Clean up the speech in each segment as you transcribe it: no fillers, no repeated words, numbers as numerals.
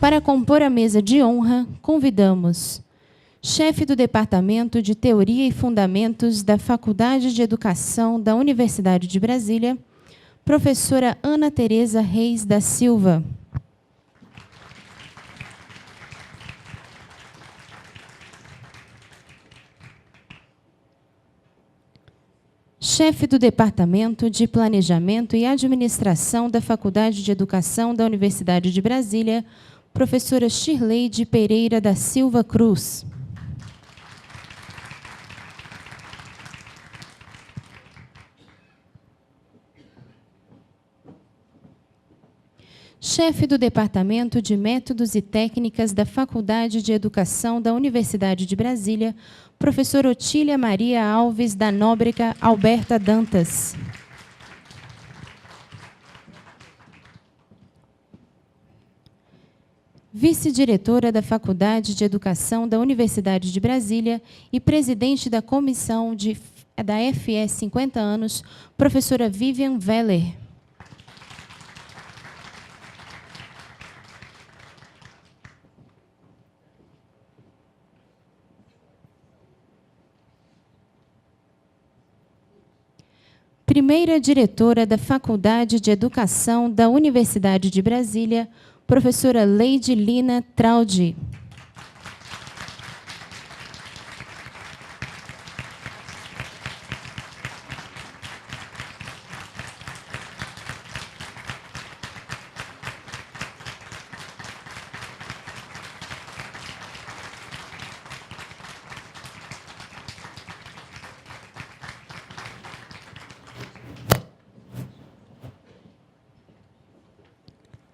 Para compor a mesa de honra, convidamos chefe do Departamento de Teoria e Fundamentos da Faculdade de Educação da Universidade de Brasília, professora Ana Tereza Reis da Silva. Chefe do Departamento de Planejamento e Administração da Faculdade de Educação da Universidade de Brasília, professora Shirleide Pereira da Silva Cruz. Chefe do Departamento de Métodos e Técnicas da Faculdade de Educação da Universidade de Brasília, professora Otília Maria Alves da Nóbrega Alberta Dantas. Vice-diretora da Faculdade de Educação da Universidade de Brasília e presidente da comissão da FE 50 anos, professora Vivian Weller. Primeira diretora da Faculdade de Educação da Universidade de Brasília, professora Leide Lina Traudy.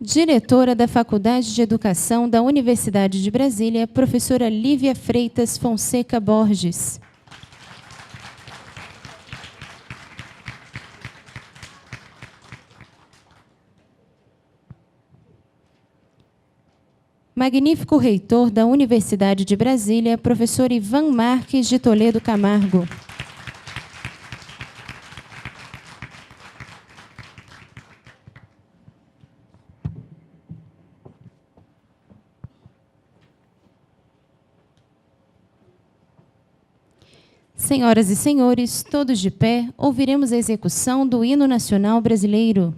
Diretora da Faculdade de Educação da Universidade de Brasília, professora Lívia Freitas Fonseca Borges. Magnífico reitor da Universidade de Brasília, professor Ivan Marques de Toledo Camargo. Senhoras e senhores, todos de pé, ouviremos a execução do Hino Nacional Brasileiro.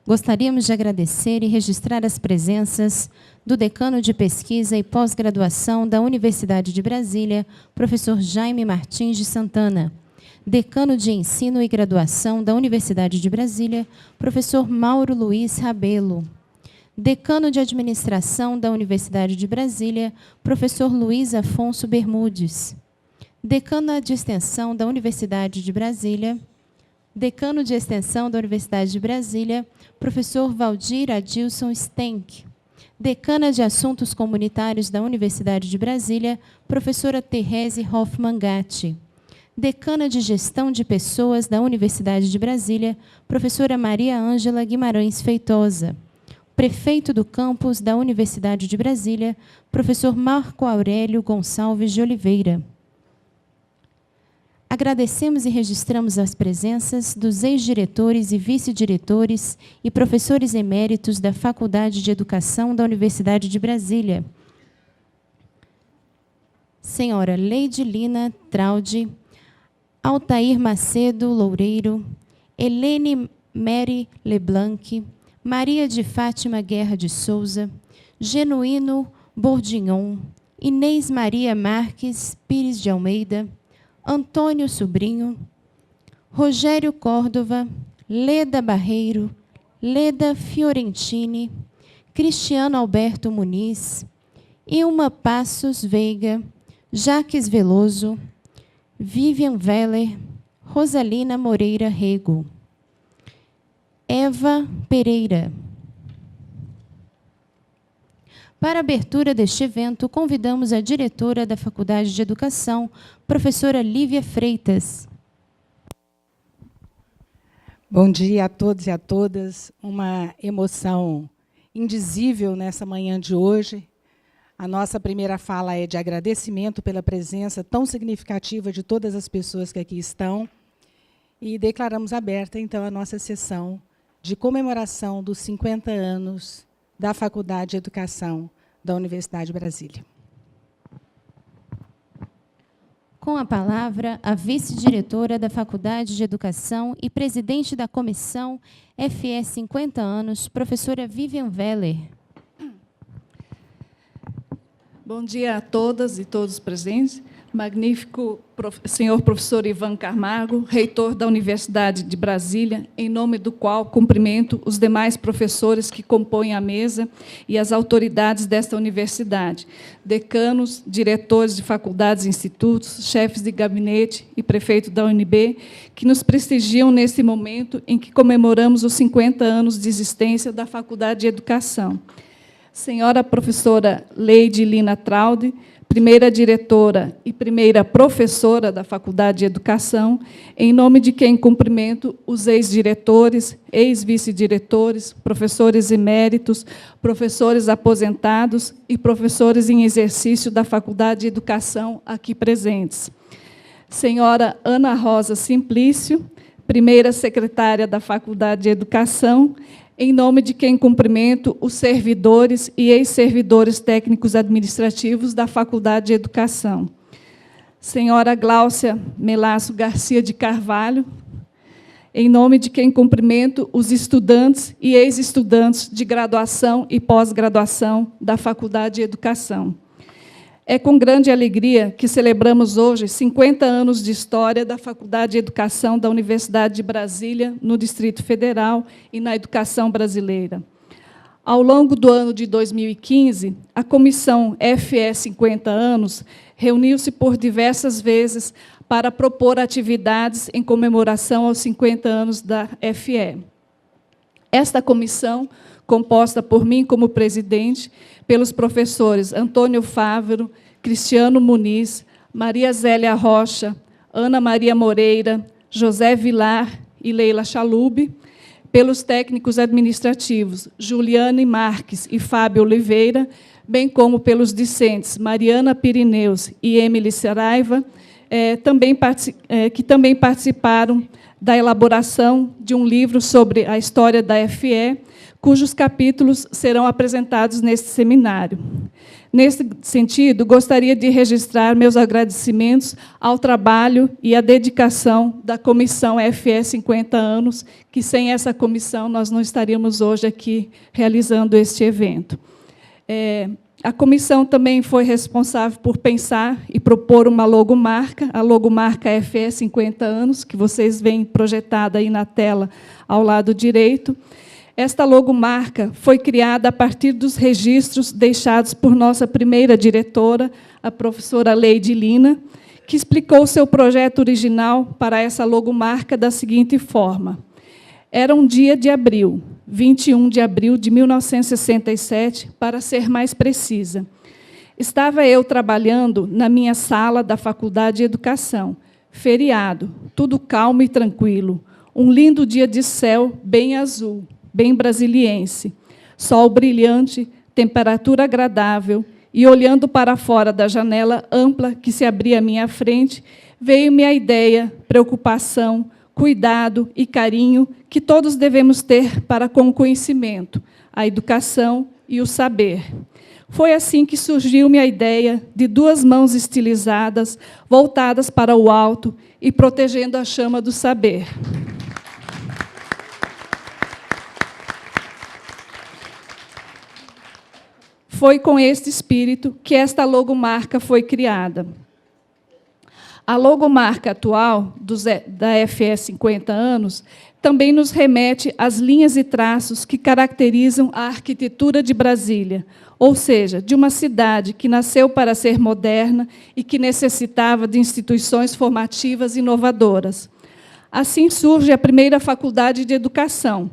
Gostaríamos de agradecer e registrar as presenças do decano de pesquisa e pós-graduação da Universidade de Brasília, professor Jaime Martins de Santana, decano de ensino e graduação da Universidade de Brasília, professor Mauro Luiz Rabelo, decano de administração da Universidade de Brasília, professor Luiz Afonso Bermudes, decana de extensão da Universidade de Brasília, decano de extensão da Universidade de Brasília, professor Valdir Adilson Stenck, decana de assuntos comunitários da Universidade de Brasília, professora Therese Hoffmann Gatti, decana de gestão de pessoas da Universidade de Brasília, professora Maria Ângela Guimarães Feitosa, prefeito do campus da Universidade de Brasília, professor Marco Aurélio Gonçalves de Oliveira. Agradecemos e registramos as presenças dos ex-diretores e vice-diretores e professores eméritos da Faculdade de Educação da Universidade de Brasília. Senhora Leidilina Traude, Altair Macedo Loureiro, Helene Mary Leblanc, Maria de Fátima Guerra de Souza, Genuíno Bordignon, Inês Maria Marques Pires de Almeida, Antônio Sobrinho, Rogério Córdova, Leda Barreiro, Leda Fiorentini, Cristiano Alberto Muniz, Ilma Passos Veiga, Jaques Veloso, Vivian Veller, Rosalina Moreira Rego, Eva Pereira. Para a abertura deste evento, convidamos a diretora da Faculdade de Educação, professora Lívia Freitas. Bom dia a todos e a todas. Uma emoção indizível nessa manhã de hoje. A nossa primeira fala é de agradecimento pela presença tão significativa de todas as pessoas que aqui estão. E declaramos aberta, então, a nossa sessão de comemoração dos 50 anos da Faculdade de Educação da Universidade de Brasília. Com a palavra, a vice-diretora da Faculdade de Educação e presidente da Comissão FE 50 anos, professora Vivian Veller. Bom dia a todas e todos presentes. Magnífico senhor professor Ivan Camargo, reitor da Universidade de Brasília, em nome do qual cumprimento os demais professores que compõem a mesa e as autoridades desta universidade, decanos, diretores de faculdades e institutos, chefes de gabinete e prefeito da UNB, que nos prestigiam nesse momento em que comemoramos os 50 anos de existência da Faculdade de Educação. Senhora professora Leidilina Traude, primeira diretora e primeira professora da Faculdade de Educação, em nome de quem cumprimento os ex-diretores, ex-vice-diretores, professores eméritos, professores aposentados e professores em exercício da Faculdade de Educação aqui presentes. Senhora Ana Rosa Simplício, primeira secretária da Faculdade de Educação, em nome de quem cumprimento os servidores e ex-servidores técnicos administrativos da Faculdade de Educação. Senhora Gláucia Melasso Garcia de Carvalho, em nome de quem cumprimento os estudantes e ex-estudantes de graduação e pós-graduação da Faculdade de Educação. É com grande alegria que celebramos hoje 50 anos de história da Faculdade de Educação da Universidade de Brasília, no Distrito Federal e na educação brasileira. Ao longo do ano de 2015, a Comissão FE 50 anos reuniu-se por diversas vezes para propor atividades em comemoração aos 50 anos da FE. Esta comissão, composta por mim como presidente, pelos professores Antônio Fávero, Cristiano Muniz, Maria Zélia Rocha, Ana Maria Moreira, José Vilar e Leila Chalub, pelos técnicos administrativos Juliane Marques e Fábio Oliveira, bem como pelos discentes Mariana Pirineus e Emily Saraiva, que também participaram da elaboração de um livro sobre a história da FE, cujos capítulos serão apresentados neste seminário. Nesse sentido, gostaria de registrar meus agradecimentos ao trabalho e à dedicação da Comissão FE 50 anos, que sem essa comissão nós não estaríamos hoje aqui realizando este evento. A comissão também foi responsável por pensar e propor uma logomarca, a logomarca FE 50 anos, que vocês veem projetada aí na tela ao lado direito. Esta logomarca foi criada a partir dos registros deixados por nossa primeira diretora, a professora Leide Lina, que explicou seu projeto original para essa logomarca da seguinte forma. Era um dia de abril, 21 de abril de 1967, para ser mais precisa. Estava eu trabalhando na minha sala da Faculdade de Educação. Feriado, tudo calmo e tranquilo. Um lindo dia de céu bem azul, bem brasiliense. Sol brilhante, temperatura agradável, e olhando para fora da janela ampla que se abria à minha frente, veio-me a ideia, preocupação, cuidado e carinho que todos devemos ter para com o conhecimento, a educação e o saber. Foi assim que surgiu-me a ideia de 2 mãos estilizadas, voltadas para o alto e protegendo a chama do saber. Foi com este espírito que esta logomarca foi criada. A logomarca atual da FE 50 anos também nos remete às linhas e traços que caracterizam a arquitetura de Brasília, ou seja, de uma cidade que nasceu para ser moderna e que necessitava de instituições formativas inovadoras. Assim surge a primeira faculdade de educação.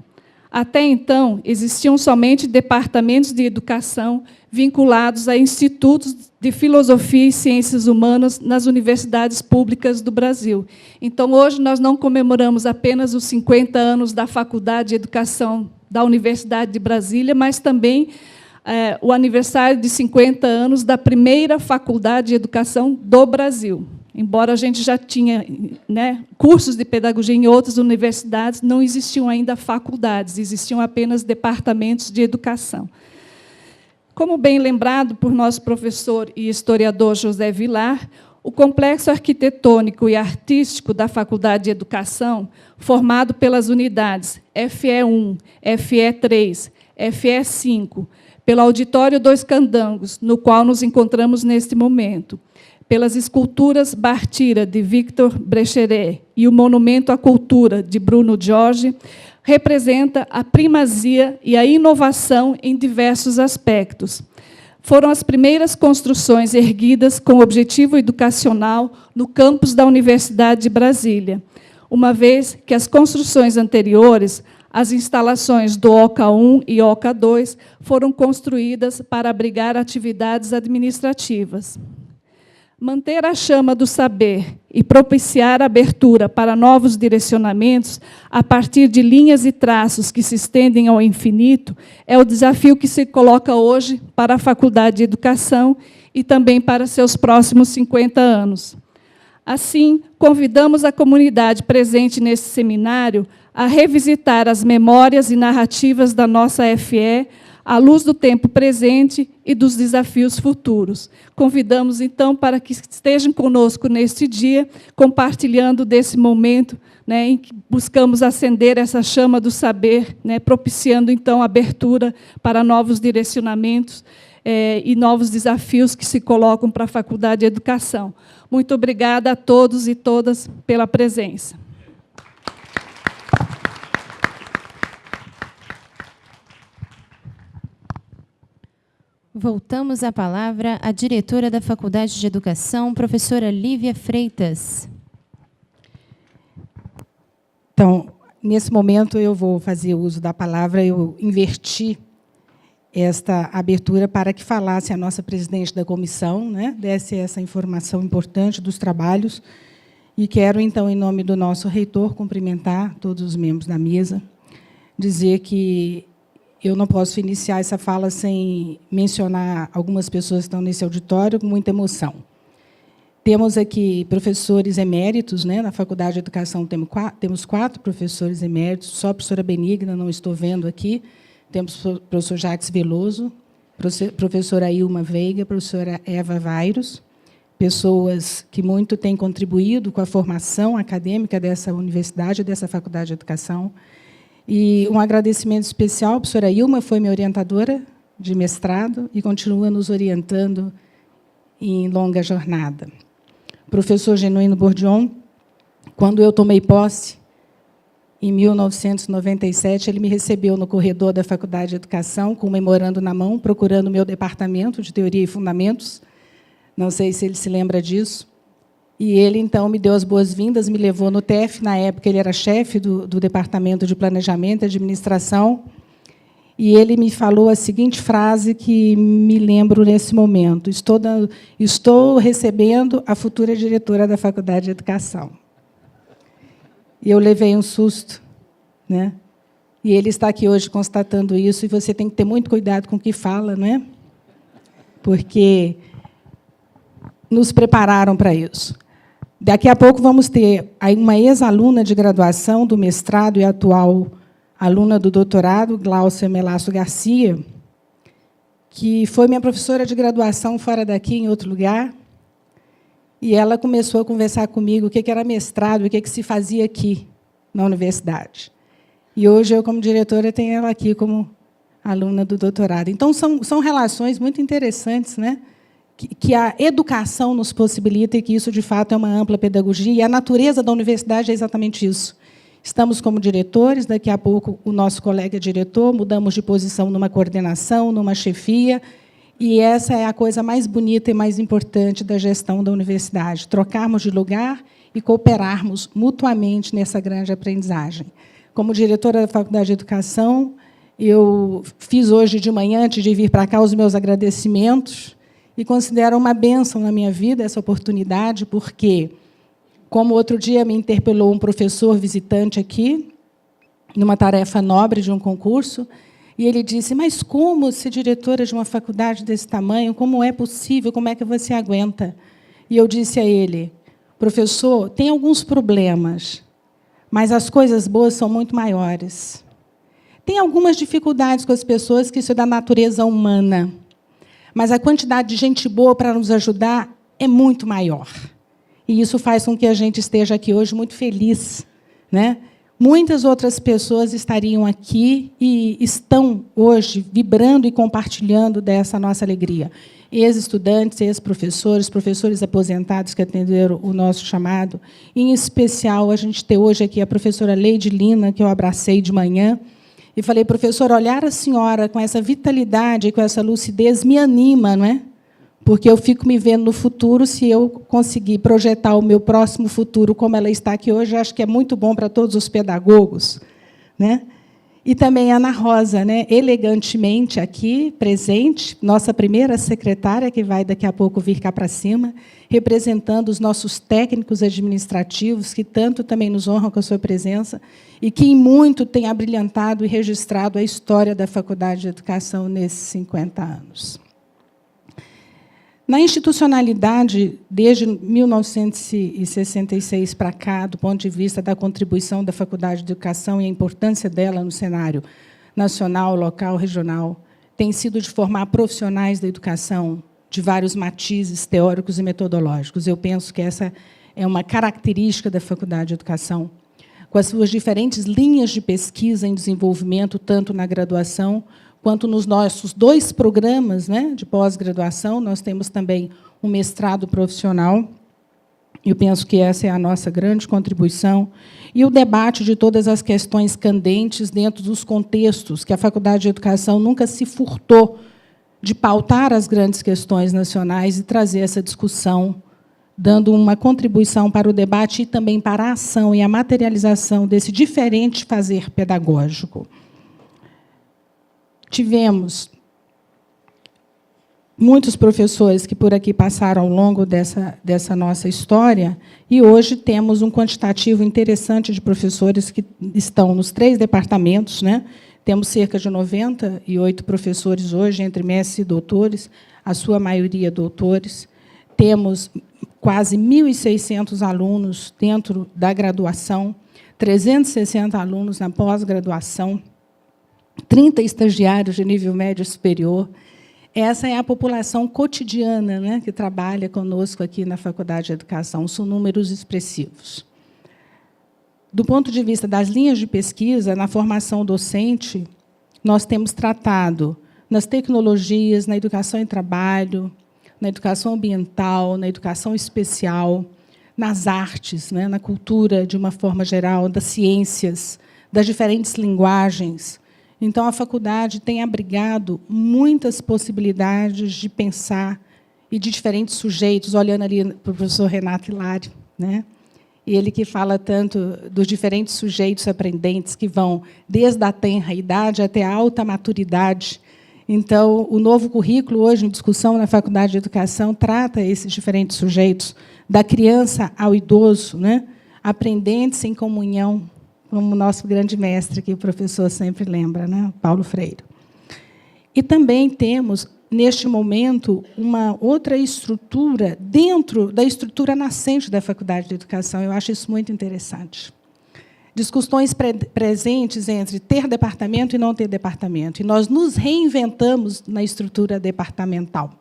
Até então, existiam somente departamentos de educação vinculados a institutos de filosofia e ciências humanas nas universidades públicas do Brasil. Então, hoje, nós não comemoramos apenas os 50 anos da Faculdade de Educação da Universidade de Brasília, mas também o aniversário de 50 anos da primeira Faculdade de Educação do Brasil. Embora a gente já tinha, né, cursos de pedagogia em outras universidades, não existiam ainda faculdades, existiam apenas departamentos de educação. Como bem lembrado por nosso professor e historiador José Vilar, o complexo arquitetônico e artístico da Faculdade de Educação, formado pelas unidades FE1, FE3, FE5, pelo Auditório dos Candangos, no qual nos encontramos neste momento, pelas esculturas Bartira, de Victor Brecheret, e o Monumento à Cultura, de Bruno Jorge, representa a primazia e a inovação em diversos aspectos. Foram as primeiras construções erguidas com objetivo educacional no campus da Universidade de Brasília, uma vez que as construções anteriores, as instalações do OCA 1 e OCA 2, foram construídas para abrigar atividades administrativas. Manter a chama do saber e propiciar a abertura para novos direcionamentos a partir de linhas e traços que se estendem ao infinito é o desafio que se coloca hoje para a Faculdade de Educação e também para seus próximos 50 anos. Assim, convidamos a comunidade presente nesse seminário a revisitar as memórias e narrativas da nossa FE à luz do tempo presente e dos desafios futuros. Convidamos, então, para que estejam conosco neste dia, compartilhando desse momento, né, em que buscamos acender essa chama do saber, né, propiciando, então, abertura para novos direcionamentos e novos desafios que se colocam para a Faculdade de Educação. Muito obrigada a todos e todas pela presença. Voltamos a palavra à diretora da Faculdade de Educação, professora Lívia Freitas. Então, nesse momento, eu vou fazer uso da palavra, eu inverti esta abertura para que falasse a nossa presidente da comissão, né, desse essa informação importante dos trabalhos, e quero, então, em nome do nosso reitor, cumprimentar todos os membros da mesa, dizer que eu não posso iniciar essa fala sem mencionar algumas pessoas que estão nesse auditório com muita emoção. Temos aqui professores eméritos, né? Na Faculdade de Educação temos 4 professores eméritos, só a professora Benigna, não estou vendo aqui. Temos o professor Jacques Veloso, professora Ilma Veiga, professora Eva Vairos, pessoas que muito têm contribuído com a formação acadêmica dessa universidade, dessa Faculdade de Educação. E um agradecimento especial, a professora Ilma foi minha orientadora de mestrado e continua nos orientando em longa jornada. O professor Genuíno Bourdion, quando eu tomei posse, em 1997, ele me recebeu no corredor da Faculdade de Educação, com um memorando na mão, procurando o meu departamento de Teoria e Fundamentos. Não sei se ele se lembra disso. E ele, então, me deu as boas-vindas, me levou no TEF. Na época, ele era chefe do Departamento de Planejamento e Administração. E ele me falou a seguinte frase que me lembro nesse momento: estou recebendo a futura diretora da Faculdade de Educação. E eu levei um susto, né? E ele está aqui hoje constatando isso, e você tem que ter muito cuidado com o que fala, não é? Porque nos prepararam para isso. Daqui a pouco vamos ter aí uma ex-aluna de graduação do mestrado e atual aluna do doutorado, Gláucia Melasso Garcia, que foi minha professora de graduação fora daqui, em outro lugar, e ela começou a conversar comigo o que era mestrado, o que se fazia aqui, na universidade. E hoje, eu, como diretora, tenho ela aqui como aluna do doutorado. Então, são relações muito interessantes, né? Que a educação nos possibilita, e que isso, de fato, é uma ampla pedagogia, e a natureza da universidade é exatamente isso. Estamos como diretores, daqui a pouco o nosso colega é diretor, mudamos de posição numa coordenação, numa chefia, e essa é a coisa mais bonita e mais importante da gestão da universidade, trocarmos de lugar e cooperarmos mutuamente nessa grande aprendizagem. Como diretora da Faculdade de Educação, eu fiz hoje de manhã, antes de vir para cá, os meus agradecimentos, e considero uma bênção na minha vida essa oportunidade, porque, como outro dia me interpelou um professor visitante aqui, numa tarefa nobre de um concurso, e ele disse: mas como ser diretora de uma faculdade desse tamanho? Como é possível? Como é que você aguenta? E eu disse a ele: professor, tem alguns problemas, mas as coisas boas são muito maiores. Tem algumas dificuldades com as pessoas, que isso é da natureza humana, mas a quantidade de gente boa para nos ajudar é muito maior. E isso faz com que a gente esteja aqui hoje muito feliz, né? Muitas outras pessoas estariam aqui e estão hoje vibrando e compartilhando dessa nossa alegria. Ex-estudantes, ex-professores, professores aposentados que atenderam o nosso chamado. Em especial, a gente tem hoje aqui a professora Leide Lina, que eu abracei de manhã, e falei: professora, olhar a senhora com essa vitalidade e com essa lucidez me anima, não é? Porque eu fico me vendo no futuro. Se eu conseguir projetar o meu próximo futuro como ela está aqui hoje, acho que é muito bom para todos os pedagogos, né? E também a Ana Rosa, né, elegantemente aqui, presente, nossa primeira secretária, que vai daqui a pouco vir cá para cima, representando os nossos técnicos administrativos, que tanto também nos honram com a sua presença, e que, em muito, tem abrilhantado e registrado a história da Faculdade de Educação nesses 50 anos. Na institucionalidade, desde 1966 para cá, do ponto de vista da contribuição da Faculdade de Educação e a importância dela no cenário nacional, local, regional, tem sido de formar profissionais da educação de vários matizes teóricos e metodológicos. Eu penso que essa é uma característica da Faculdade de Educação, com as suas diferentes linhas de pesquisa em desenvolvimento, tanto na graduação quanto nos nossos 2 programas, né, de pós-graduação. Nós temos também um mestrado profissional. Eu penso que essa é a nossa grande contribuição. E o debate de todas as questões candentes dentro dos contextos, que a Faculdade de Educação nunca se furtou de pautar as grandes questões nacionais e trazer essa discussão, dando uma contribuição para o debate e também para a ação e a materialização desse diferente fazer pedagógico. Tivemos muitos professores que por aqui passaram ao longo dessa nossa história, e hoje temos um quantitativo interessante de professores que estão nos 3 departamentos, né? Temos cerca de 98 professores hoje, entre mestres e doutores, a sua maioria doutores. Temos quase 1.600 alunos dentro da graduação, 360 alunos na pós-graduação, 30 estagiários de nível médio superior. essa é a população cotidiana, né, que trabalha conosco aqui na Faculdade de Educação. São números expressivos. Do ponto de vista das linhas de pesquisa, na formação docente, nós temos tratado nas tecnologias, na educação em trabalho, na educação ambiental, na educação especial, nas artes, né, na cultura, de uma forma geral, das ciências, das diferentes linguagens. Então, a faculdade tem abrigado muitas possibilidades de pensar e de diferentes sujeitos, olhando ali para o professor Renato Hilário, né? Ele que fala tanto dos diferentes sujeitos aprendentes que vão desde a tenra idade até a alta maturidade. Então, o novo currículo, hoje, em discussão na Faculdade de Educação, trata esses diferentes sujeitos, da criança ao idoso, né? Aprendentes em comunhão, como o nosso grande mestre, que o professor sempre lembra, né? Paulo Freire. E também temos, neste momento, uma outra estrutura dentro da estrutura nascente da Faculdade de Educação. Eu acho isso muito interessante. Discussões presentes entre ter departamento e não ter departamento. E nós nos reinventamos na estrutura departamental,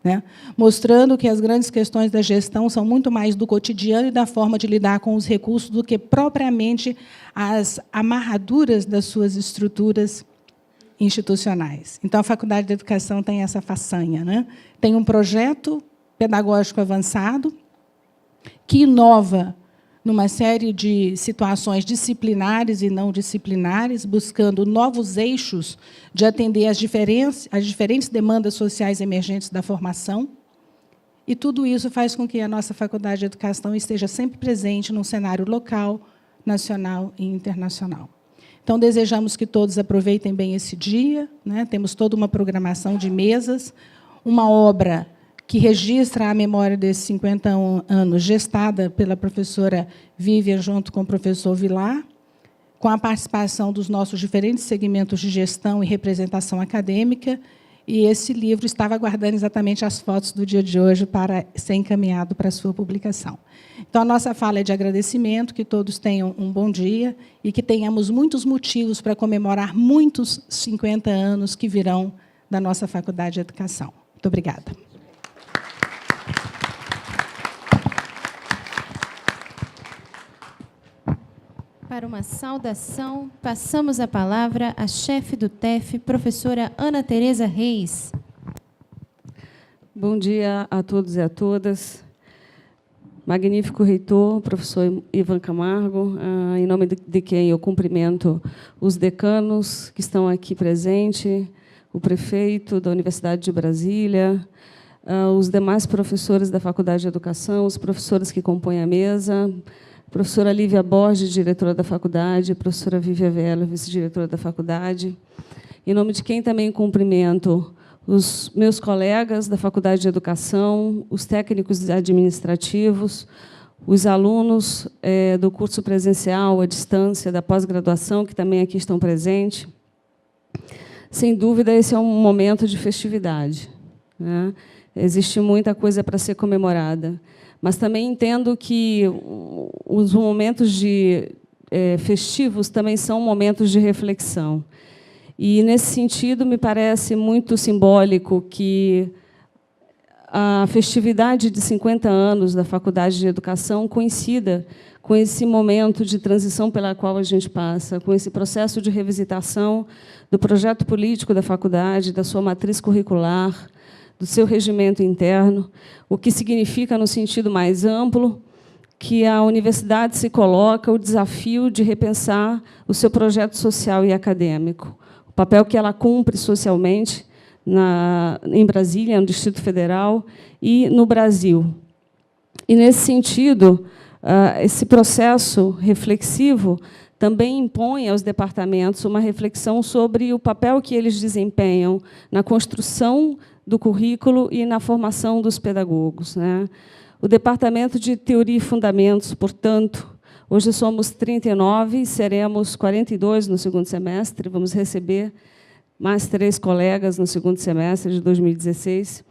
né? Mostrando que as grandes questões da gestão são muito mais do cotidiano e da forma de lidar com os recursos do que propriamente as amarraduras das suas estruturas institucionais. Então, a Faculdade de Educação tem essa façanha, né? Tem um projeto pedagógico avançado que inova numa série de situações disciplinares e não disciplinares, buscando novos eixos de atender às diferentes demandas sociais emergentes da formação. E tudo isso faz com que a nossa Faculdade de Educação esteja sempre presente num cenário local, nacional e internacional. Então, desejamos que todos aproveitem bem esse dia, né? Temos toda uma programação de mesas, uma obra que registra a memória desses 50 anos, gestada pela professora Vivian, junto com o professor Vilar, com a participação dos nossos diferentes segmentos de gestão e representação acadêmica, e esse livro estava aguardando exatamente as fotos do dia de hoje para ser encaminhado para a sua publicação. Então, a nossa fala é de agradecimento, que todos tenham um bom dia e que tenhamos muitos motivos para comemorar muitos 50 anos que virão da nossa Faculdade de Educação. Muito obrigada. Para uma saudação, passamos a palavra à chefe do TEF, professora Ana Tereza Reis. Bom dia a todos e a todas. Magnífico reitor, professor Ivan Camargo, em nome de quem eu cumprimento os decanos que estão aqui presentes, o prefeito da Universidade de Brasília, os demais professores da Faculdade de Educação, os professores que compõem a mesa, professora Lívia Borges, diretora da faculdade, professora Vívia Vela, vice-diretora da faculdade. Em nome de quem também cumprimento os meus colegas da Faculdade de Educação, os técnicos administrativos, os alunos do curso presencial, à distância, da pós-graduação, que também aqui estão presentes. Sem dúvida, esse é um momento de festividade, né? Existe muita coisa para ser comemorada. Mas também entendo que os momentos festivos também são momentos de reflexão. E, nesse sentido, me parece muito simbólico que a festividade de 50 anos da Faculdade de Educação coincida com esse momento de transição pela qual a gente passa, com esse processo de revisitação do projeto político da faculdade, da sua matriz curricular, do seu regimento interno, o que significa, no sentido mais amplo, que a universidade se coloca o desafio de repensar o seu projeto social e acadêmico, o papel que ela cumpre socialmente em Brasília, no Distrito Federal e no Brasil. E, nesse sentido, esse processo reflexivo também impõe aos departamentos uma reflexão sobre o papel que eles desempenham na construção do currículo e na formação dos pedagogos, né? O Departamento de Teoria e Fundamentos, portanto, hoje somos 39, seremos 42 no segundo semestre, vamos receber mais 3 colegas no segundo semestre de 2016.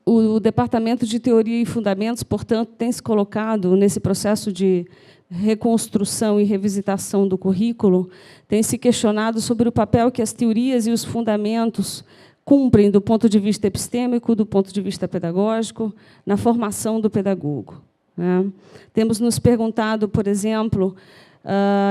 O Departamento de Teoria e Fundamentos, portanto, tem se colocado nesse processo de reconstrução e revisitação do currículo, tem se questionado sobre o papel que as teorias e os fundamentos cumprem do ponto de vista epistêmico, do ponto de vista pedagógico, na formação do pedagogo, né? Temos nos perguntado, por exemplo,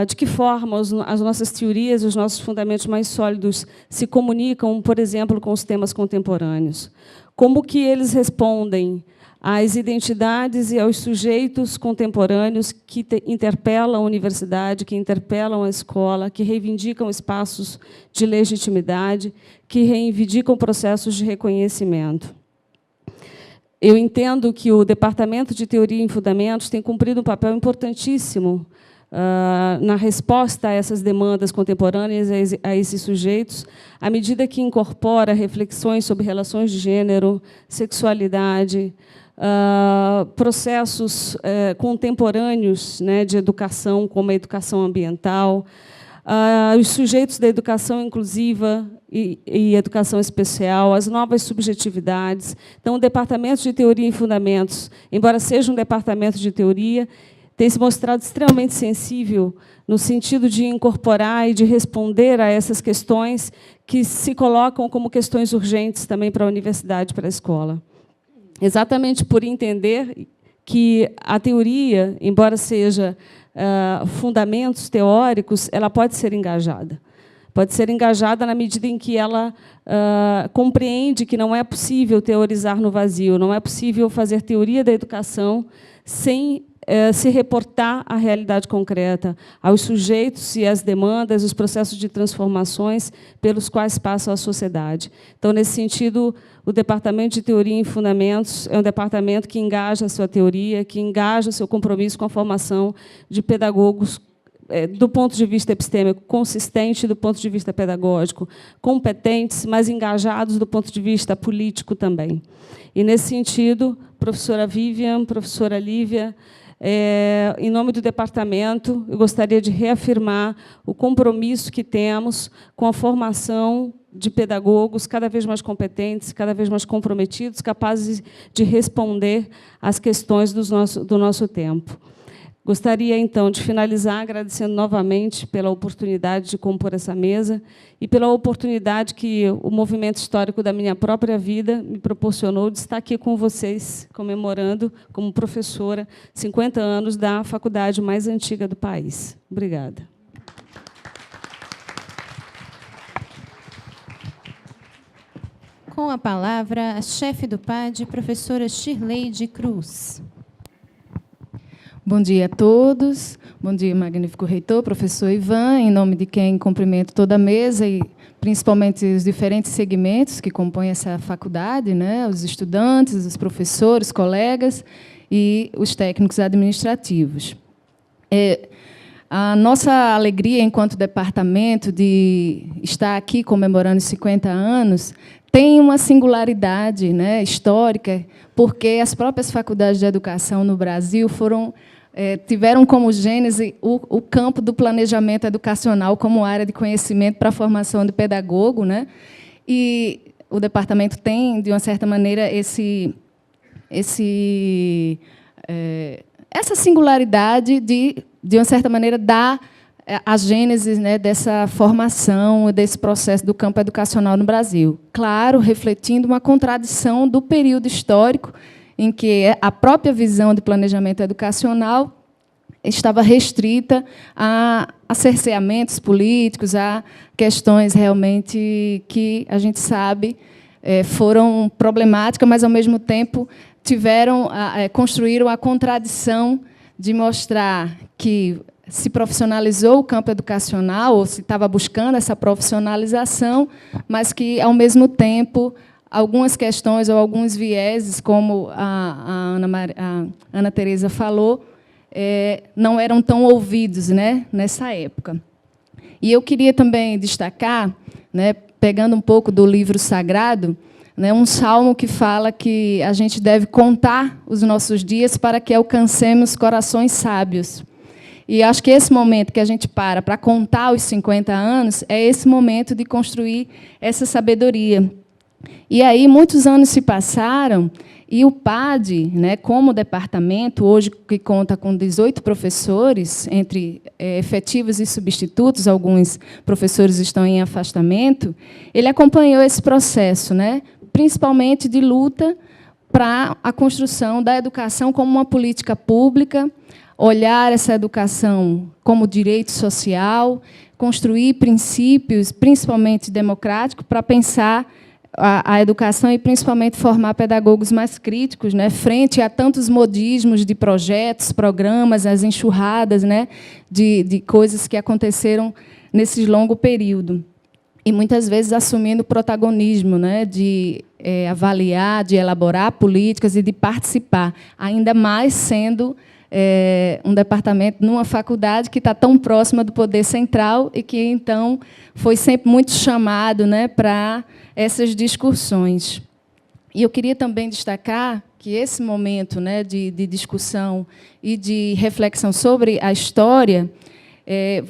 de que forma as nossas teorias, os nossos fundamentos mais sólidos se comunicam, por exemplo, com os temas contemporâneos. Como que eles respondem às identidades e aos sujeitos contemporâneos que interpelam a universidade, que interpelam a escola, que reivindicam espaços de legitimidade, que reivindicam processos de reconhecimento. Eu entendo que o Departamento de Teoria e Fundamentos tem cumprido um papel importantíssimo na resposta a essas demandas contemporâneas, a esses sujeitos, à medida que incorpora reflexões sobre relações de gênero, sexualidade, processos contemporâneos, né, de educação, como a educação ambiental, os sujeitos da educação inclusiva e educação especial, as novas subjetividades. Então, o Departamento de Teoria e Fundamentos, embora seja um departamento de teoria, tem se mostrado extremamente sensível no sentido de incorporar e de responder a essas questões que se colocam como questões urgentes também para a universidade, para a escola. Exatamente por entender que a teoria, embora seja fundamentos teóricos, ela pode ser engajada. Pode ser engajada na medida em que ela compreende que não é possível teorizar no vazio, não é possível fazer teoria da educação sem se reportar à realidade concreta, aos sujeitos e às demandas, os processos de transformações pelos quais passa a sociedade. Então, nesse sentido, o Departamento de Teoria e Fundamentos é um departamento que engaja a sua teoria, que engaja o seu compromisso com a formação de pedagogos do ponto de vista epistêmico, consistente do ponto de vista pedagógico, competentes, mas engajados do ponto de vista político também. E, nesse sentido, professora Vivian, professora Lívia, em nome do departamento, eu gostaria de reafirmar o compromisso que temos com a formação de pedagogos cada vez mais competentes, cada vez mais comprometidos, capazes de responder às questões do nosso tempo. Gostaria, então, de finalizar agradecendo novamente pela oportunidade de compor essa mesa e pela oportunidade que o movimento histórico da minha própria vida me proporcionou de estar aqui com vocês, comemorando, como professora, 50 anos da faculdade mais antiga do país. Obrigada. Com a palavra, a chefe do PAD, professora Shirley Cruz. Bom dia a todos. Bom dia, magnífico reitor, professor Ivan, em nome de quem cumprimento toda a mesa e principalmente os diferentes segmentos que compõem essa faculdade, né, os estudantes, os professores, colegas e os técnicos administrativos. A nossa alegria enquanto departamento de estar aqui comemorando os 50 anos tem uma singularidade, né, histórica, porque as próprias faculdades de educação no Brasil tiveram como gênese o campo do planejamento educacional como área de conhecimento para a formação de pedagogo, né? E o departamento tem, de uma certa maneira, essa singularidade de uma certa maneira, dar a gênese, né, dessa formação, desse processo do campo educacional no Brasil. Claro, refletindo uma contradição do período histórico em que a própria visão de planejamento educacional estava restrita a cerceamentos políticos, a questões realmente que a gente sabe foram problemáticas, mas, ao mesmo tempo, construíram a contradição de mostrar que se profissionalizou o campo educacional, ou se estava buscando essa profissionalização, mas que, ao mesmo tempo, algumas questões ou alguns vieses, como a Ana Tereza falou, não eram tão ouvidos, né, nessa época. E eu queria também destacar, né, pegando um pouco do livro sagrado, né, um salmo que fala que a gente deve contar os nossos dias para que alcancemos corações sábios. E acho que esse momento que a gente para contar os 50 anos é esse momento de construir essa sabedoria. E aí, muitos anos se passaram, e o PAD, né, como departamento, hoje que conta com 18 professores, entre efetivos e substitutos, alguns professores estão em afastamento, ele acompanhou esse processo, né, principalmente de luta para a construção da educação como uma política pública, olhar essa educação como direito social, construir princípios, principalmente democráticos, para pensar a educação e, principalmente, formar pedagogos mais críticos, né, frente a tantos modismos de projetos, programas, as enxurradas, né, de coisas que aconteceram nesse longo período. E, muitas vezes, assumindo protagonismo, né, de avaliar, de elaborar políticas e de participar, ainda mais sendo um departamento numa faculdade que está tão próxima do poder central e que, então, foi sempre muito chamado, né, para essas discussões. E eu queria também destacar que esse momento, né, de discussão e de reflexão sobre a história,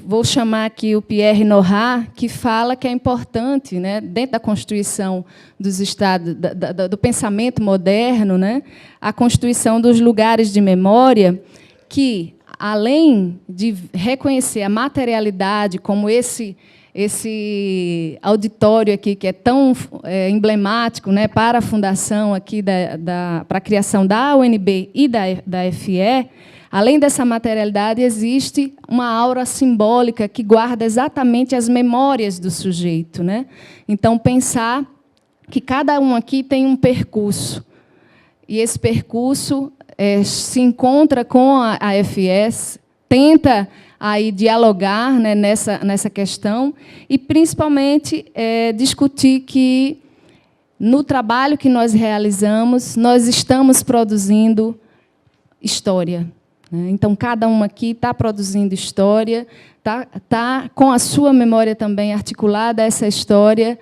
vou chamar aqui o Pierre Nora, que fala que é importante, né, dentro da Constituição dos Estados, do pensamento moderno, né, a constituição dos lugares de memória, que, além de reconhecer a materialidade como esse auditório aqui, que é tão emblemático, né, para a fundação aqui para a criação da UNB e da FE, além dessa materialidade, existe uma aura simbólica que guarda exatamente as memórias do sujeito, né? Então, pensar que cada um aqui tem um percurso, e esse percurso se encontra com a FS, tenta aí dialogar, né, nessa questão, e, principalmente, discutir que, no trabalho que nós realizamos, nós estamos produzindo história. Então, cada um aqui está produzindo história, está com a sua memória também articulada a essa história,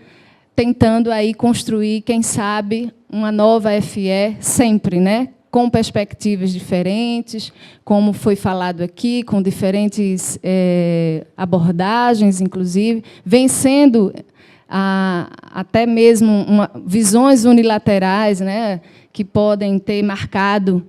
tentando aí construir, quem sabe, uma nova FE sempre, né? Com perspectivas diferentes, como foi falado aqui, com diferentes abordagens, inclusive, vencendo até mesmo visões unilaterais, né, que podem ter marcado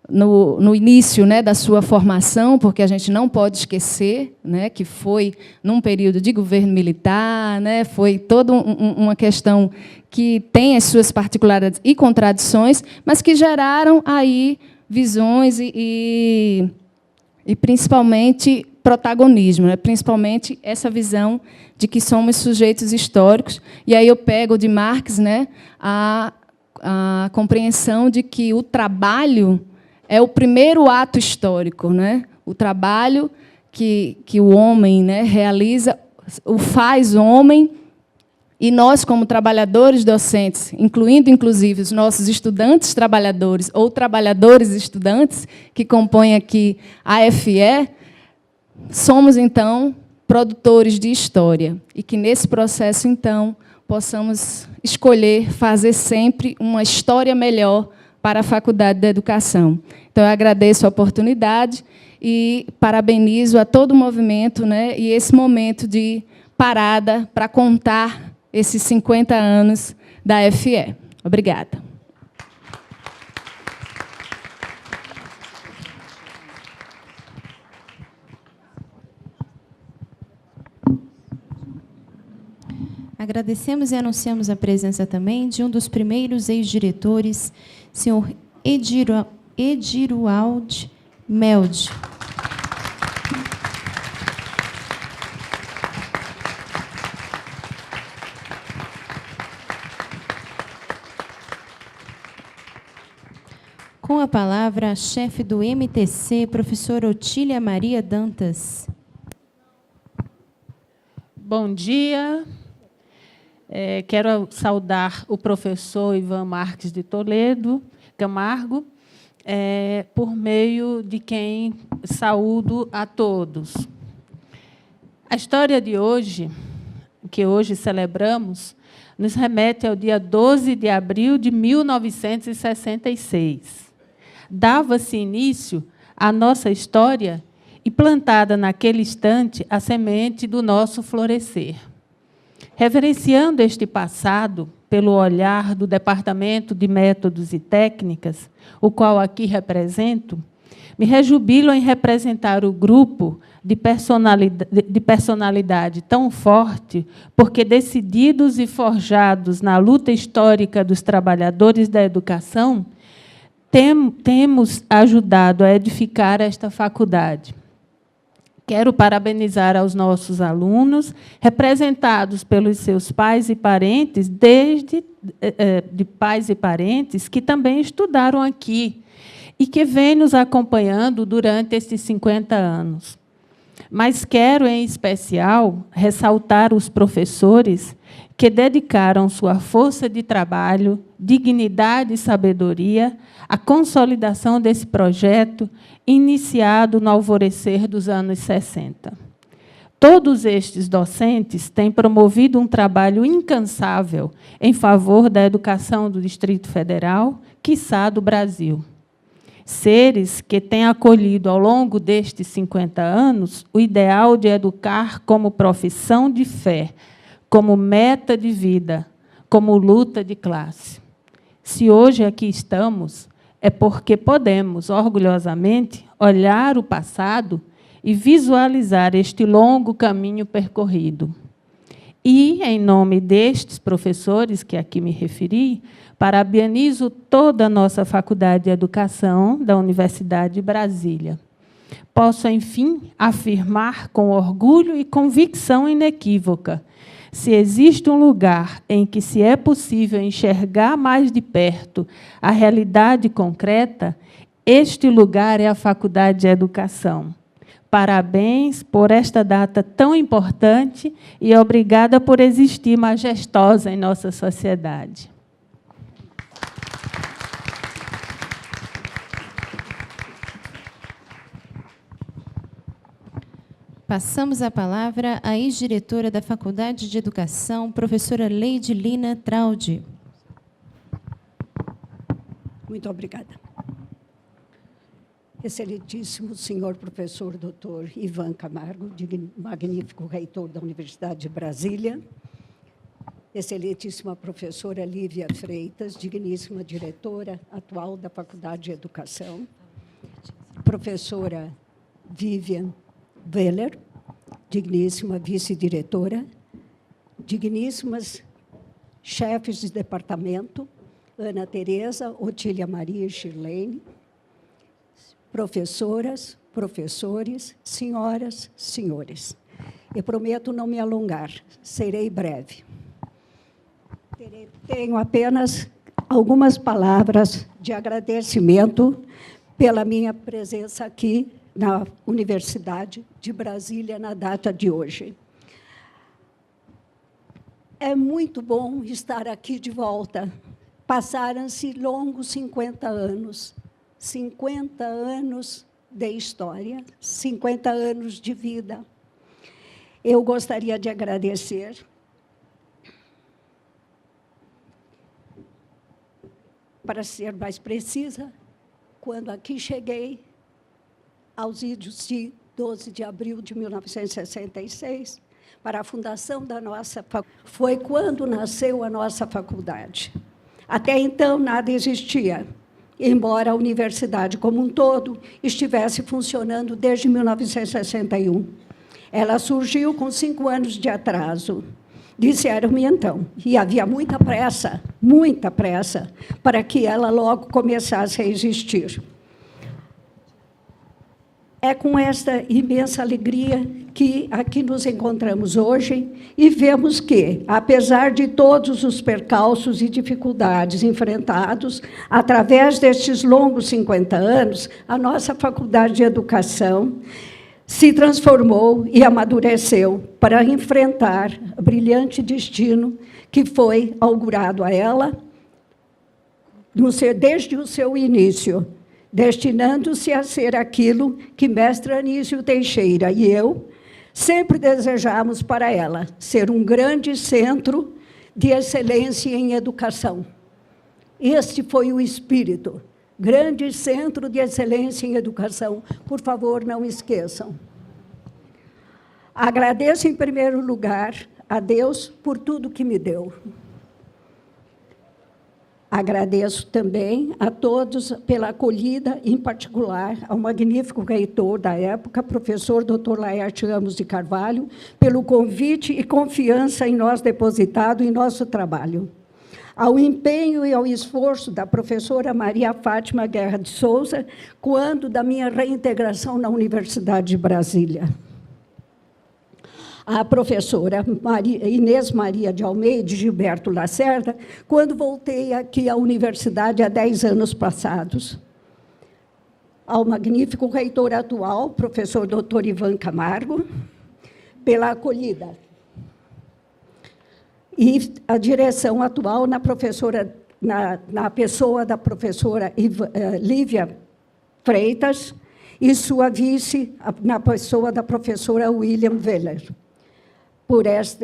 no início, né, da sua formação, porque a gente não pode esquecer, né, que foi num período de governo militar, né, foi toda uma questão que tem as suas particularidades e contradições, mas que geraram aí visões e principalmente protagonismo, né, principalmente essa visão de que somos sujeitos históricos. E aí eu pego de Marx, né, a compreensão de que o trabalho é o primeiro ato histórico, né? O trabalho que o homem, né, realiza, o faz homem, e nós, como trabalhadores docentes, incluindo, inclusive, os nossos estudantes trabalhadores ou trabalhadores estudantes, que compõem aqui a FE, somos, então, produtores de história. E que, nesse processo, então, possamos escolher fazer sempre uma história melhor para a Faculdade da Educação. Então, eu agradeço a oportunidade e parabenizo a todo o movimento, né, e esse momento de parada para contar esses 50 anos da FE. Obrigada. Agradecemos e anunciamos a presença também de um dos primeiros ex-diretores, senhor Edirualdi Melde. Com a palavra, a chefe do MTC, professora Otília Maria Dantas. Bom dia. Quero saudar o professor Ivan Marques de Toledo Camargo, por meio de quem saúdo a todos. A história de hoje, que hoje celebramos, nos remete ao dia 12 de abril de 1966. Dava-se início à nossa história e plantada naquele instante a semente do nosso florescer. Reverenciando este passado pelo olhar do Departamento de Métodos e Técnicas, o qual aqui represento, me rejubilo em representar o grupo de personalidade tão forte, porque decididos e forjados na luta histórica dos trabalhadores da educação, temos ajudado a edificar esta faculdade. Quero parabenizar aos nossos alunos, representados pelos seus pais e parentes, de pais e parentes que também estudaram aqui e que vêm nos acompanhando durante estes 50 anos. Mas quero, em especial, ressaltar os professores que dedicaram sua força de trabalho, dignidade e sabedoria à consolidação desse projeto iniciado no alvorecer dos anos 60. Todos estes docentes têm promovido um trabalho incansável em favor da educação do Distrito Federal, quiçá do Brasil. Seres que têm acolhido, ao longo destes 50 anos, o ideal de educar como profissão de fé, como meta de vida, como luta de classe. Se hoje aqui estamos, é porque podemos, orgulhosamente, olhar o passado e visualizar este longo caminho percorrido. E, em nome destes professores que aqui me referi, parabenizo toda a nossa Faculdade de Educação da Universidade de Brasília. Posso, enfim, afirmar com orgulho e convicção inequívoca: se existe um lugar em que se é possível enxergar mais de perto a realidade concreta, este lugar é a Faculdade de Educação. Parabéns por esta data tão importante e obrigada por existir majestosa em nossa sociedade. Passamos a palavra à ex-diretora da Faculdade de Educação, professora Leidilina Traudy. Muito obrigada. Excelentíssimo senhor professor doutor Ivan Camargo, magnífico reitor da Universidade de Brasília, excelentíssima professora Lívia Freitas, digníssima diretora atual da Faculdade de Educação, professora Vivian Weller, digníssima vice-diretora, digníssimas chefes de departamento, Ana Tereza, Otília Maria e Shirlene, professoras, professores, senhoras, senhores. Eu prometo não me alongar, serei breve. Tenho apenas algumas palavras de agradecimento pela minha presença aqui na Universidade de Brasília na data de hoje. É muito bom estar aqui de volta. Passaram-se longos 50 anos. 50 anos de história, 50 anos de vida. Eu gostaria de agradecer para ser mais precisa, quando aqui cheguei, aos idos de 12 de abril de 1966, para a fundação da nossa faculdade. Foi quando nasceu a nossa faculdade. Até então, nada existia, embora a universidade como um todo estivesse funcionando desde 1961. Ela surgiu com 5 anos de atraso. Disseram-me então, e havia muita pressa, para que ela logo começasse a existir. É com esta imensa alegria que aqui nos encontramos hoje e vemos que, apesar de todos os percalços e dificuldades enfrentados, através destes longos 50 anos, a nossa Faculdade de Educação se transformou e amadureceu para enfrentar o brilhante destino que foi augurado a ela desde o seu início, destinando-se a ser aquilo que mestre Anísio Teixeira e eu sempre desejamos para ela, ser um grande centro de excelência em educação. Este foi o espírito, grande centro de excelência em educação. Por favor, não esqueçam. Agradeço, em primeiro lugar, a Deus por tudo que me deu. Agradeço também a todos pela acolhida, em particular ao magnífico reitor da época, professor Dr. Laerte Ramos de Carvalho, pelo convite e confiança em nós depositado em nosso trabalho. Ao empenho e ao esforço da professora Maria Fátima Guerra de Souza, quando da minha reintegração na Universidade de Brasília. A professora Inês Maria de Almeida e Gilberto Lacerda, quando voltei aqui à universidade há 10 anos passados. Ao magnífico reitor atual, professor Dr. Ivan Camargo, pela acolhida. E a direção atual na pessoa da professora Lívia Freitas e sua vice, na pessoa da professora William Weller.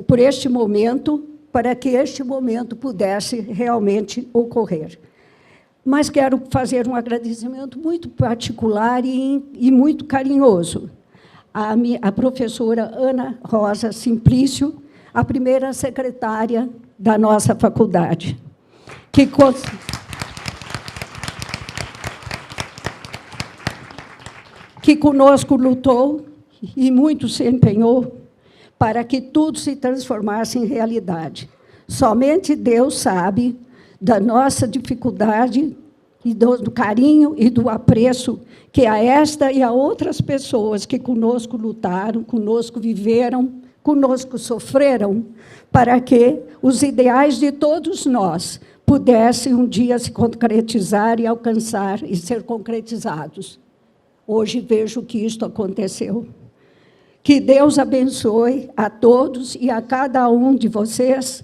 Por este momento, para que este momento pudesse realmente ocorrer. Mas quero fazer um agradecimento muito particular e muito carinhoso à professora Ana Rosa Simplício, a primeira secretária da nossa faculdade, que conosco lutou e muito se empenhou para que tudo se transformasse em realidade. Somente Deus sabe da nossa dificuldade, e do carinho e do apreço que a esta e a outras pessoas que conosco lutaram, conosco viveram, conosco sofreram, para que os ideais de todos nós pudessem um dia se concretizar e alcançar e ser concretizados. Hoje vejo que isto aconteceu. Que Deus abençoe a todos e a cada um de vocês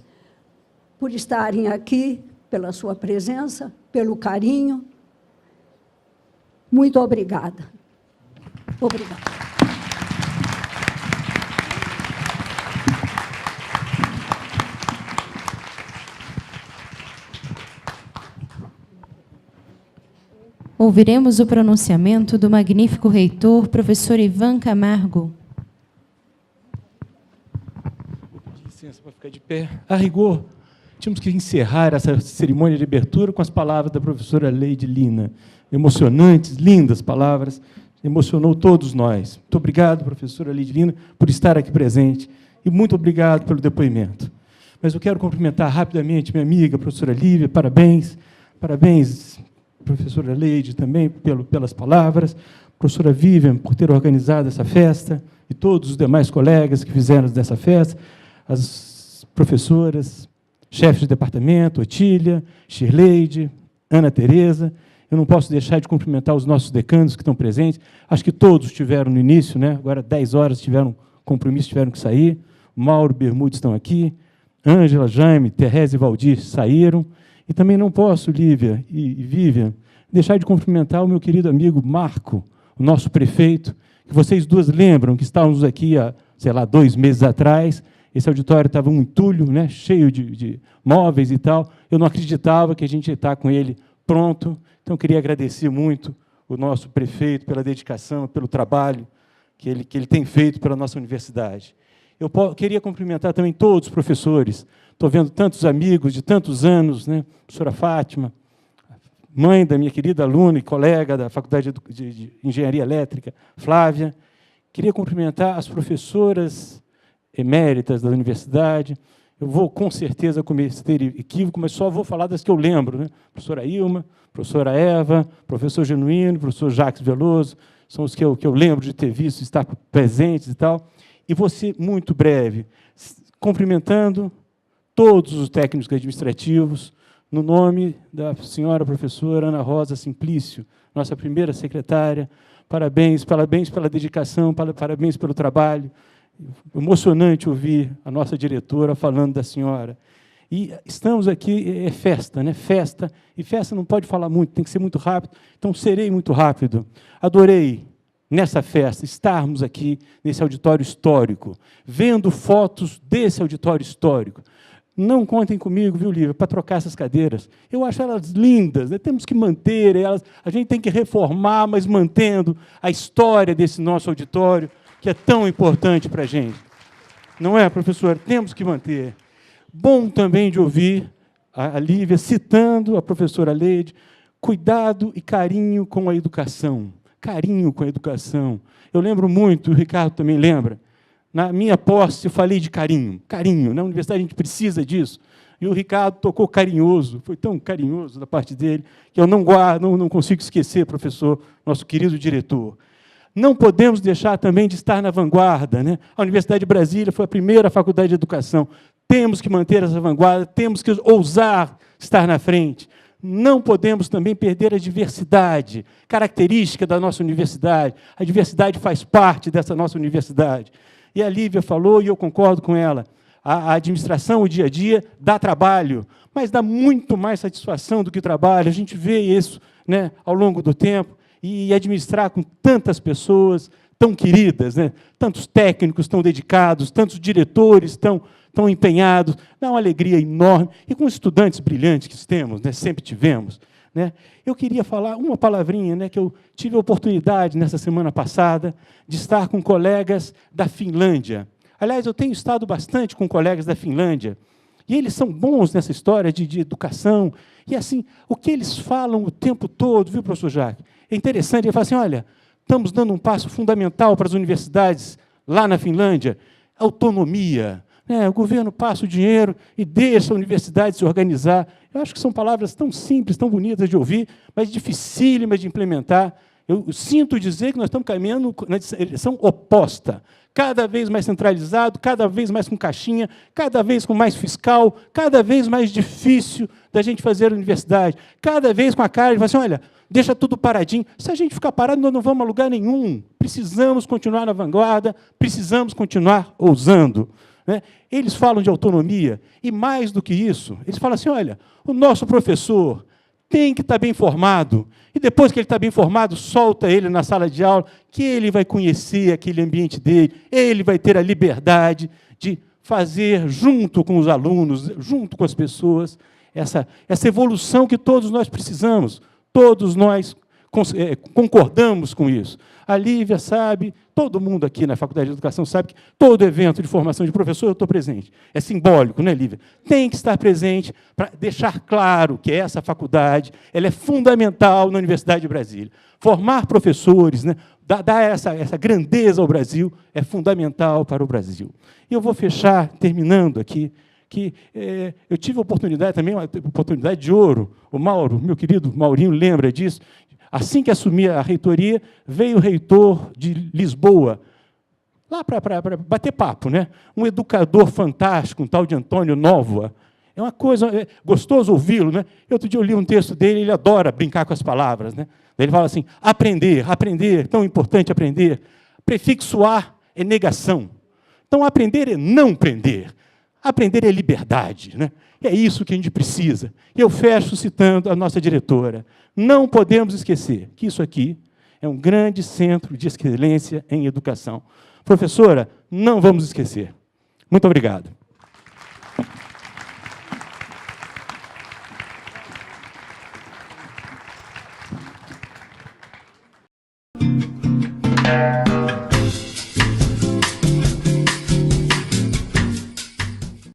por estarem aqui, pela sua presença, pelo carinho. Muito obrigada. Obrigada. Ouviremos o pronunciamento do magnífico reitor, professor Ivan Camargo. Licença para ficar de pé. A rigor, tínhamos que encerrar essa cerimônia de abertura com as palavras da professora Leide Lina. Emocionantes, lindas palavras, emocionou todos nós. Muito obrigado, professora Leide Lina, por estar aqui presente, e muito obrigado pelo depoimento. Mas eu quero cumprimentar rapidamente minha amiga, professora Lívia, parabéns, professora Leide também pelas palavras, professora Vivian por ter organizado essa festa, e todos os demais colegas que fizeram dessa festa, as professoras, chefes de departamento, Otília, Shirleide, Ana Tereza. Eu não posso deixar de cumprimentar os nossos decanos que estão presentes. Acho que todos tiveram no início, né? Agora 10 horas tiveram compromisso, tiveram que sair. Mauro Bermudes estão aqui, Ângela, Jaime, Tereza e Valdir saíram. E também não posso, Lívia e Vivian, deixar de cumprimentar o meu querido amigo Marco, o nosso prefeito, que vocês duas lembram que estávamos aqui há, sei lá, 2 meses atrás. Esse auditório estava um entulho, né, cheio de móveis e tal. Eu não acreditava que a gente ia estar com ele pronto. Então, eu queria agradecer muito o nosso prefeito pela dedicação, pelo trabalho que ele tem feito pela nossa universidade. Eu queria cumprimentar também todos os professores. Estou vendo tantos amigos de tantos anos, né? Professora Fátima, mãe da minha querida aluna e colega da Faculdade de Engenharia Elétrica, Flávia. Queria cumprimentar as professoras eméritas da universidade. Eu vou, com certeza, cometer equívoco, mas só vou falar das que eu lembro, né? Professora Ilma, professora Eva, professor Genuíno, professor Jacques Veloso, são os que eu lembro de ter visto, estar presentes e tal. E vou ser muito breve, cumprimentando todos os técnicos administrativos, no nome da senhora professora Ana Rosa Simplício, nossa primeira secretária. Parabéns pela dedicação, parabéns pelo trabalho. Emocionante ouvir a nossa diretora falando da senhora. E estamos aqui, é festa, né? Festa, e festa não pode falar muito, tem que ser muito rápido, então serei muito rápido. Adorei, nessa festa, estarmos aqui nesse auditório histórico, vendo fotos desse auditório histórico. Não contem comigo, viu, Lívia, para trocar essas cadeiras. Eu acho elas lindas, né? Temos que manter elas, a gente tem que reformar, mas mantendo a história desse nosso auditório, que é tão importante para a gente. Não é, professor? Temos que manter. Bom também de ouvir a Lívia citando a professora Leide, cuidado e carinho com a educação. Carinho com a educação. Eu lembro muito, o Ricardo também lembra, na minha posse eu falei de carinho. Carinho, na universidade a gente precisa disso. E o Ricardo tocou carinhoso, foi tão carinhoso da parte dele, que eu não consigo esquecer, professor, nosso querido diretor. Não podemos deixar também de estar na vanguarda, né? A Universidade de Brasília foi a primeira faculdade de educação. Temos que manter essa vanguarda, temos que ousar estar na frente. Não podemos também perder a diversidade, característica da nossa universidade. A diversidade faz parte dessa nossa universidade. E a Lívia falou, e eu concordo com ela, a administração, o dia a dia, dá trabalho, mas dá muito mais satisfação do que trabalho. A gente vê isso, né, ao longo do tempo, e administrar com tantas pessoas tão queridas, né, tantos técnicos tão dedicados, tantos diretores tão empenhados, dá uma alegria enorme, e com estudantes brilhantes que temos, né, sempre tivemos. Né. Eu queria falar uma palavrinha, né, que eu tive a oportunidade, nessa semana passada, de estar com colegas da Finlândia. Aliás, eu tenho estado bastante com colegas da Finlândia, e eles são bons nessa história de educação, e assim, o que eles falam o tempo todo, viu, professor Jacques? É interessante, ele fala assim, olha, estamos dando um passo fundamental para as universidades lá na Finlândia, autonomia. Né? O governo passa o dinheiro e deixa a universidade se organizar. Eu acho que são palavras tão simples, tão bonitas de ouvir, mas dificílimas de implementar. Eu sinto dizer que nós estamos caminhando na direção oposta. Cada vez mais centralizado, cada vez mais com caixinha, cada vez com mais fiscal, cada vez mais difícil da gente fazer a universidade, cada vez com a cara de falar assim, olha, deixa tudo paradinho. Se a gente ficar parado, nós não vamos a lugar nenhum. Precisamos continuar na vanguarda, precisamos continuar ousando. Né? Eles falam de autonomia, e mais do que isso, eles falam assim, olha, o nosso professor tem que estar bem formado, e depois que ele está bem formado, solta ele na sala de aula, que ele vai conhecer aquele ambiente dele, ele vai ter a liberdade de fazer, junto com os alunos, junto com as pessoas, essa evolução que todos nós precisamos, todos nós concordamos com isso. A Lívia sabe, todo mundo aqui na Faculdade de Educação sabe que todo evento de formação de professor eu estou presente. É simbólico, né, Lívia? Tem que estar presente para deixar claro que essa faculdade ela é fundamental na Universidade de Brasília. Formar professores, né, dar essa grandeza ao Brasil é fundamental para o Brasil. E eu vou fechar, terminando aqui, que eu tive a oportunidade também, uma oportunidade de ouro. O Mauro, meu querido Maurinho, lembra disso. Assim que assumi a reitoria, veio o reitor de Lisboa, lá para bater papo, né? Um educador fantástico, um tal de Antônio Nóvoa. É uma coisa, gostoso ouvi-lo, né? Outro dia eu li um texto dele, ele adora brincar com as palavras, né? Ele fala assim, aprender, tão importante aprender. Prefixuar é negação. Então, aprender é não prender. Aprender é liberdade, né? E é isso que a gente precisa. E eu fecho citando a nossa diretora. Não podemos esquecer que isso aqui é um grande centro de excelência em educação. Professora, não vamos esquecer. Muito obrigado.